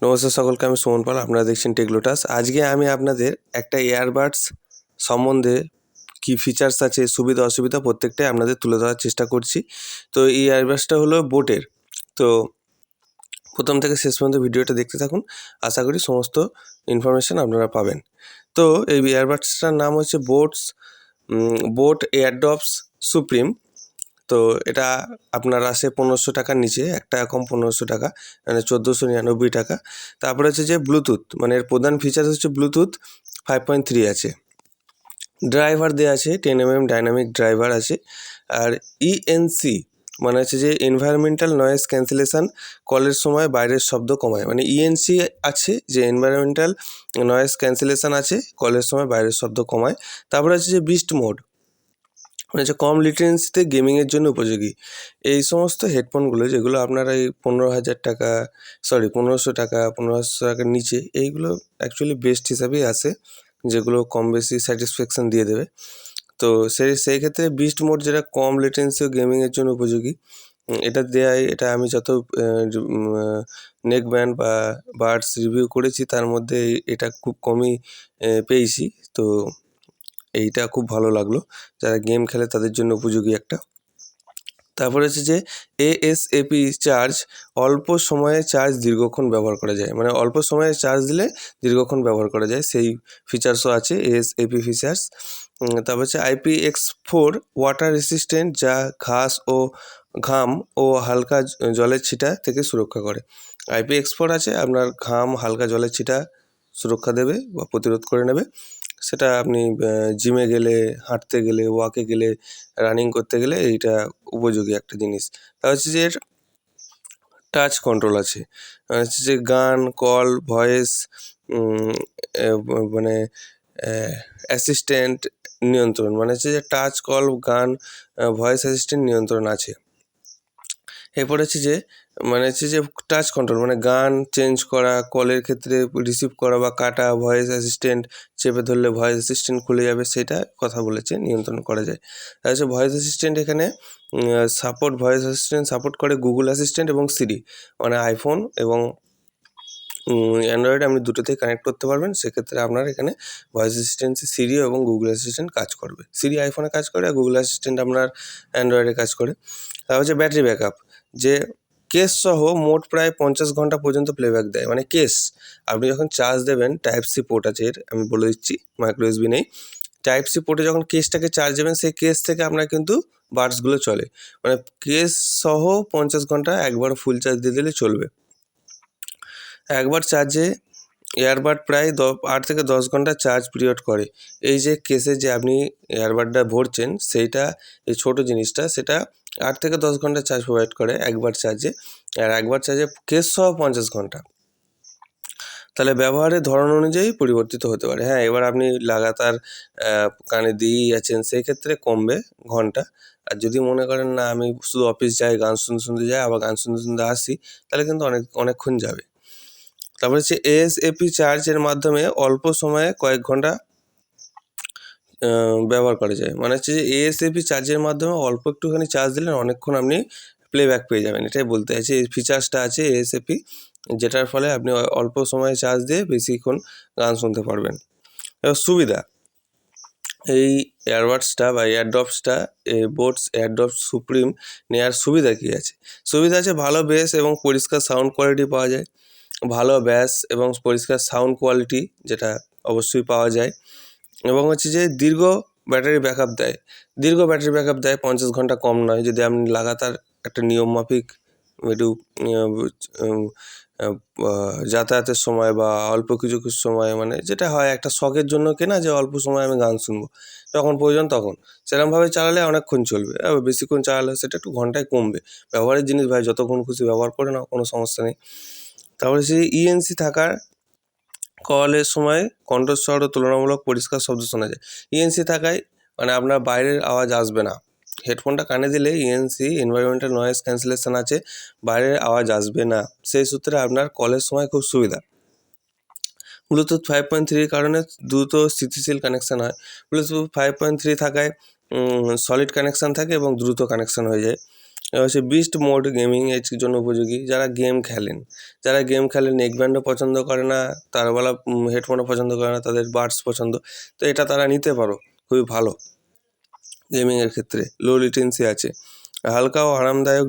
নমস্কার সকলকে, আমি সুমন পাল। আপনারা দেখছেন টেকলোটাস। আজকে আমি আপনাদের একটা ইয়ারবাডস সম্বন্ধে কী ফিচার্স আছে, সুবিধা অসুবিধা প্রত্যেকটাই আপনাদের তুলে ধরার চেষ্টা করছি। তো এই ইয়ারবাডসটা হলো বোটের। তো প্রথম থেকে শেষ পর্যন্ত ভিডিওটা দেখতে থাকুন, আশা করি সমস্ত ইনফরমেশান আপনারা পাবেন। তো এই ইয়ারবাডসটার নাম হচ্ছে বোট এয়ারডপস সুপ্রিম। তো এটা আপনার আসে 1500 টাকার নিচে, 1 টাকা কম, 1500 টাকা, মানে 1499 টাকা। তারপরে হচ্ছে যে ব্লুটুথ, মানে এর প্রধান ফিচার হচ্ছে ব্লুটুথ 5.3 আছে। ড্রাইভার দেওয়া আছে 10mm ডাইনামিক ড্রাইভার আছে। আর ইএনসি মানে হচ্ছে যে এনভায়রনমেন্টাল নয়েজ ক্যান্সেলেশন, কলের সময় বাইরের শব্দ কমায়। মানে ইএনসি আছে যে এনভায়রনমেন্টাল নয়েজ ক্যান্সেলেশন আছে, কলের সময় বাইরের শব্দ কমায়। তারপরে আছে যে বিস্ট মোড, মানে হচ্ছে কম লিটেন্সিতে গেমিংয়ের জন্য উপযোগী। এই সমস্ত হেডফোনগুলো যেগুলো আপনারা এই 15,000 টাকা, 1500 টাকা, 1500 টাকার নিচে, এইগুলো অ্যাকচুয়ালি বেস্ট হিসাবেই আসে, যেগুলো কম বেশি স্যাটিসফ্যাকশান দিয়ে দেবে। তো সেই ক্ষেত্রে বিস্ট মোড, যেটা কম লেটেন্সি ও গেমিংয়ের জন্য উপযোগী, এটা দেয়ায়, এটা আমি যত নেক ব্যান্ড বা বাডস রিভিউ করেছি তার মধ্যে এটা খুব কমই পেয়েছি। তো এইটা খুব ভালো লাগলো, যারা গেম খেলে তাদের জন্য উপযোগী একটা। তারপরে হচ্ছে যে এএসএপি চার্জ, অল্প সময়ে চার্জ দীর্ঘক্ষণ ব্যবহার করা যায়। মানে অল্প সময়ে চার্জ দিলে দীর্ঘক্ষণ ব্যবহার করা যায়, সেই ফিচার্সও আছে এএসএপি ফিচার্স। তারপর হচ্ছে IPX4 ওয়াটার রেসিস্ট্যান্ট, যা ঘাম ও হালকা জলের ছিটা থেকে সুরক্ষা করে। IPX4 আছে, আপনার ঘাম, হালকা জলের ছিটা সুরক্ষা দেবে বা প্রতিরোধ করে নেবে। সেটা আপনি জিমে গেলে, হাঁটতে গেলে, ওয়াকে গেলে, রানিং করতে গেলে এইটা উপযোগী একটা জিনিস। তা হচ্ছে যে এর টাচ কন্ট্রোল আছে, হচ্ছে যে গান, কল, ভয়েস, মানে অ্যাসিস্ট্যান্ট নিয়ন্ত্রণ, মানে হচ্ছে যে টাচ, কল, গান, ভয়েস অ্যাসিস্ট্যান্ট নিয়ন্ত্রণ আছে। এরপর হচ্ছে যে মানে হচ্ছে যে টাচ কন্ট্রোল, মানে গান চেঞ্জ করা, কলের ক্ষেত্রে রিসিভ করা বা কাটা, ভয়েস অ্যাসিস্ট্যান্ট চেপে ধরলে ভয়েস অ্যাসিস্ট্যান্ট খুলে যাবে, সেটা কথা বলেছে নিয়ন্ত্রণ করা যায়। আর হচ্ছে ভয়েস অ্যাসিস্ট্যান্ট, এখানে ভয়েস অ্যাসিস্ট্যান্ট সাপোর্ট করে গুগল অ্যাসিস্ট্যান্ট এবং সিরি, মানে আইফোন এবং অ্যান্ড্রয়েড আপনি দুটোতেই কানেক্ট করতে পারবেন। সেক্ষেত্রে আপনার এখানে ভয়েস অ্যাসিস্ট্যান্টে সিরি এবং গুগল অ্যাসিস্ট্যান্ট কাজ করবে। সিরি আইফোনে কাজ করে আর গুগল অ্যাসিস্ট্যান্ট আপনার অ্যান্ড্রয়েডে কাজ করে। তার হচ্ছে ব্যাটারি ব্যাকআপ, যে কেস সহ মোট প্রায় 50 ঘন্টা পর্যন্ত প্লেব্যাক দেয়। মানে কেস আপনি যখন চার্জ দেবেন, টাইপ সি পোর্ট আছে এর, আমি বলে দিচ্ছি, মাইক্রো ইউএসবি নেই। টাইপ সি পোর্টে যখন কেসটাকে চার্জ দেবেন, সেই কেস থেকে আপনার কিন্তু বাডসগুলো চলে। মানে কেস সহ 50 ঘন্টা একবার ফুল চার্জ দিয়ে দিলে চলবে। একবার চার্জে এয়ারবাড প্রায় 8 থেকে 10 ঘন্টা চার্জ পিরিয়ড করে। এই যে কেসে যে আপনি এয়ারবাডটা ভরছেন, সেইটা, এই ছোটো জিনিসটা, সেটা 8 থেকে 10 ঘন্টা চার্জ প্রোভাইড করে একবার চার্জে। আর একবার চার্জে কেস সহ 50 ঘন্টা। তাহলে ব্যবহারের ধরন অনুযায়ী পরিবর্তিত হতে পারে। হ্যাঁ, এবার আপনি লাগাতার কানে দিয়েই আছেন, সেই ক্ষেত্রে কমবে ঘন্টা। আর যদি মনে করেন না, আমি শুধু অফিস যাই, গান শুনতে শুনতে যাই, আবার গান শুনতে শুনতে আসি, তাহলে কিন্তু অনেকক্ষণ যাবে। তারপরে হচ্ছে এএসএপি চার্জের মাধ্যমে অল্প সময়ে কয়েক ঘন্টা ব্যবহার করা যায়। মানে হচ্ছে যে এএসএপি চার্জের মাধ্যমে অল্প একটুখানি চার্জ দিলে অনেকক্ষণ আপনি প্লেব্যাক পেয়ে যাবেন, এটাই বলতে চাইছি। এই ফিচার্সটা আছে এএসএপি, যেটার ফলে আপনি অল্প সময়ে চার্জ দিয়ে বেশিক্ষণ গান শুনতে পারবেন। এবার সুবিধা, এই এয়ারবাডসটা বা এয়ারডপসটা, বোটস এয়ারডপস সুপ্রিম নেওয়ার সুবিধা কী আছে? সুবিধা আছে ভালো বেস এবং পরিষ্কার সাউন্ড কোয়ালিটি পাওয়া যায়। ভালো ব্যাস এবং পরিষ্কার সাউন্ড কোয়ালিটি, যেটা অবশ্যই পাওয়া যায়। এবং হচ্ছে যে দীর্ঘ ব্যাটারি ব্যাকআপ দেয়। 50 ঘন্টা কম নয়। যদি আপনি লাগাতার একটা নিয়মমাফিক একটু যাতায়াতের সময় বা অল্প কিছু সময়, মানে যেটা হয় একটা শখের জন্য কেনা, যে অল্প সময় আমি গান শুনবো, যখন প্রয়োজন তখন, সেরকমভাবে চালালে অনেকক্ষণ চলবে। বেশিক্ষণ চালালে সেটা একটু ঘন্টায় কমবে। ব্যবহারের জিনিস ভাই, যতক্ষণ খুশি ব্যবহার করে নাও, কোনো সমস্যা নেই। তারপরে সেই ইএনসি থাকার কলের সময় কণ্ঠস্বর ও তুলনামূলক পরিষ্কার শব্দ শোনা যায়। ইএনসি থাকায় মানে আপনার বাইরের আওয়াজ আসবে না। হেডফোনটা কানে দিলে ইএনসি এনভায়রনমেন্টাল নয়েজ ক্যান্সেলেশন আছে, বাইরের আওয়াজ আসবে না। সেই সূত্রে আপনার কলের সময় খুব সুবিধা। ব্লুটুথ 5.3 কারণে দ্রুত স্থিতিশীল কানেকশান হয়। ব্লুটুথ 5.3 থাকায় সলিড কানেকশান থাকে এবং দ্রুত কানেকশান হয়ে যায়। এবার হচ্ছে বিস্ট মোড গেমিং এর জন্য উপযোগী, যারা গেম খেলেন নেকব্যান্ডও পছন্দ করে না, তারবেলা হেডফোনও পছন্দ করে না, তাদের বাডস পছন্দ, তো এটা তারা নিতে পারো, খুবই ভালো গেমিংয়ের ক্ষেত্রে। লো লিটেন্সি আছে, হালকা ও আরামদায়ক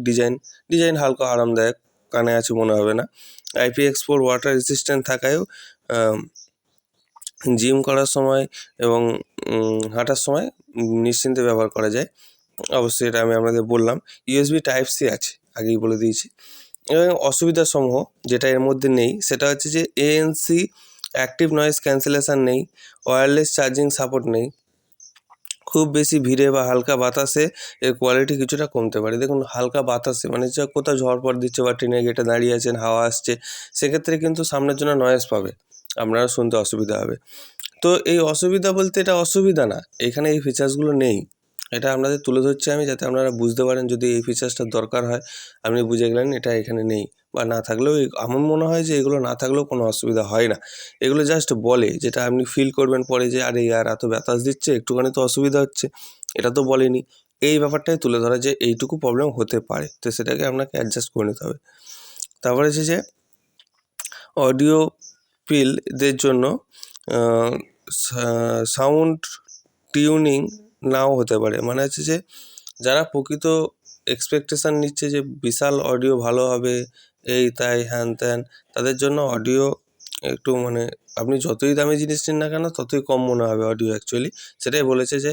ডিজাইন হালকা আরামদায়ক, কানে আছে মনে হবে না। IP64 ওয়াটার রেসিস্ট্যান্ট থাকায়ও জিম করার সময় এবং হাঁটার সময় নিশ্চিন্তে ব্যবহার করা যায়। অবশ্যই এটা আমি আপনাদের বললাম। USB Type-C আছে, আগেই বলে দিয়েছি। এবং অসুবিধাসমূহ যেটা এর মধ্যে নেই সেটা হচ্ছে যে ANC অ্যাক্টিভ নয়েজ ক্যান্সেলেশন নেই, ওয়্যারলেস চার্জিং সাপোর্ট নেই, খুব বেশি ভিড়ে বা হালকা বাতাসে এর কোয়ালিটি কিছুটা কমতে পারে। দেখুন হালকা বাতাসে মানে যে কোথাও ঝড় দিচ্ছে বা ট্রেনের গেটে দাঁড়িয়ে আছেন, হাওয়া আসছে, সেক্ষেত্রে কিন্তু সামনের জন্য নয়েজ পাবে, আপনারা শুনতে অসুবিধা হবে। তো এই অসুবিধা বলতে এটা অসুবিধা না, এখানে এই ফিচার্সগুলো নেই, এটা আপনাদের তুলে ধরছি আমি যাতে আপনারা বুঝতে পারেন। যদি এই ফিচার্সটা দরকার হয় আপনি বুঝে গেলেন এটা এখানে নেই, বা না থাকলেও আমার মনে হয় যে এগুলো না থাকলেও কোনো অসুবিধা হয় না। এগুলো জাস্ট বলে, যেটা আপনি ফিল করবেন পরে যে আরে ইয়ার এত বাতাস দিচ্ছে, একটুখানি তো অসুবিধা হচ্ছে, এটা তো বলেনি। এই ব্যাপারটাই তুলে ধরা যে এইটুকু প্রবলেম হতে পারে, তো সেটাকে আপনাকে অ্যাডজাস্ট করে নিতে হবে। তারপরে হচ্ছে যে অডিও পিলদের জন্য সাউন্ড টিউনিং নাও হতে পারে, মানে হচ্ছে যে যারা প্রকৃত এক্সপেকটেশান নিচ্ছে যে বিশাল অডিও ভালো হবে, এই তাই হ্যান ত্যান, তাদের জন্য অডিও একটু মানে আপনি যতই দামি জিনিস নিন না কেন ততই কম মনে হবে অডিও অ্যাকচুয়ালি, সেটাই বলেছে যে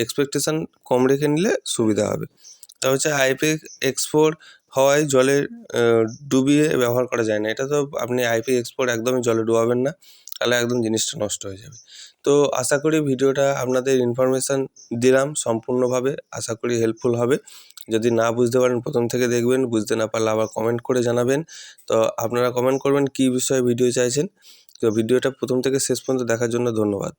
এক্সপেকটেশান কম রেখে নিলে সুবিধা হবে। তা হচ্ছে IP64 হওয়ায় জলে ডুবিয়ে ব্যবহার করা যায় না, এটা তো আপনি IP64 একদমই জলে ডোবাবেন না, তাহলে একদম জিনিসটা নষ্ট হয়ে যাবে। তো আশা করি ভিডিওটা আপনাদের ইনফরমেশান দিলাম সম্পূর্ণভাবে, আশা করি হেল্পফুল হবে। যদি না বুঝতে পারেন প্রথম থেকে দেখবেন, বুঝতে না পারলে আবার কমেন্ট করে জানাবেন। তো আপনারা কমেন্ট করবেন কী বিষয়ে ভিডিও চাইছেন। তো ভিডিওটা প্রথম থেকে শেষ পর্যন্ত দেখার জন্য ধন্যবাদ।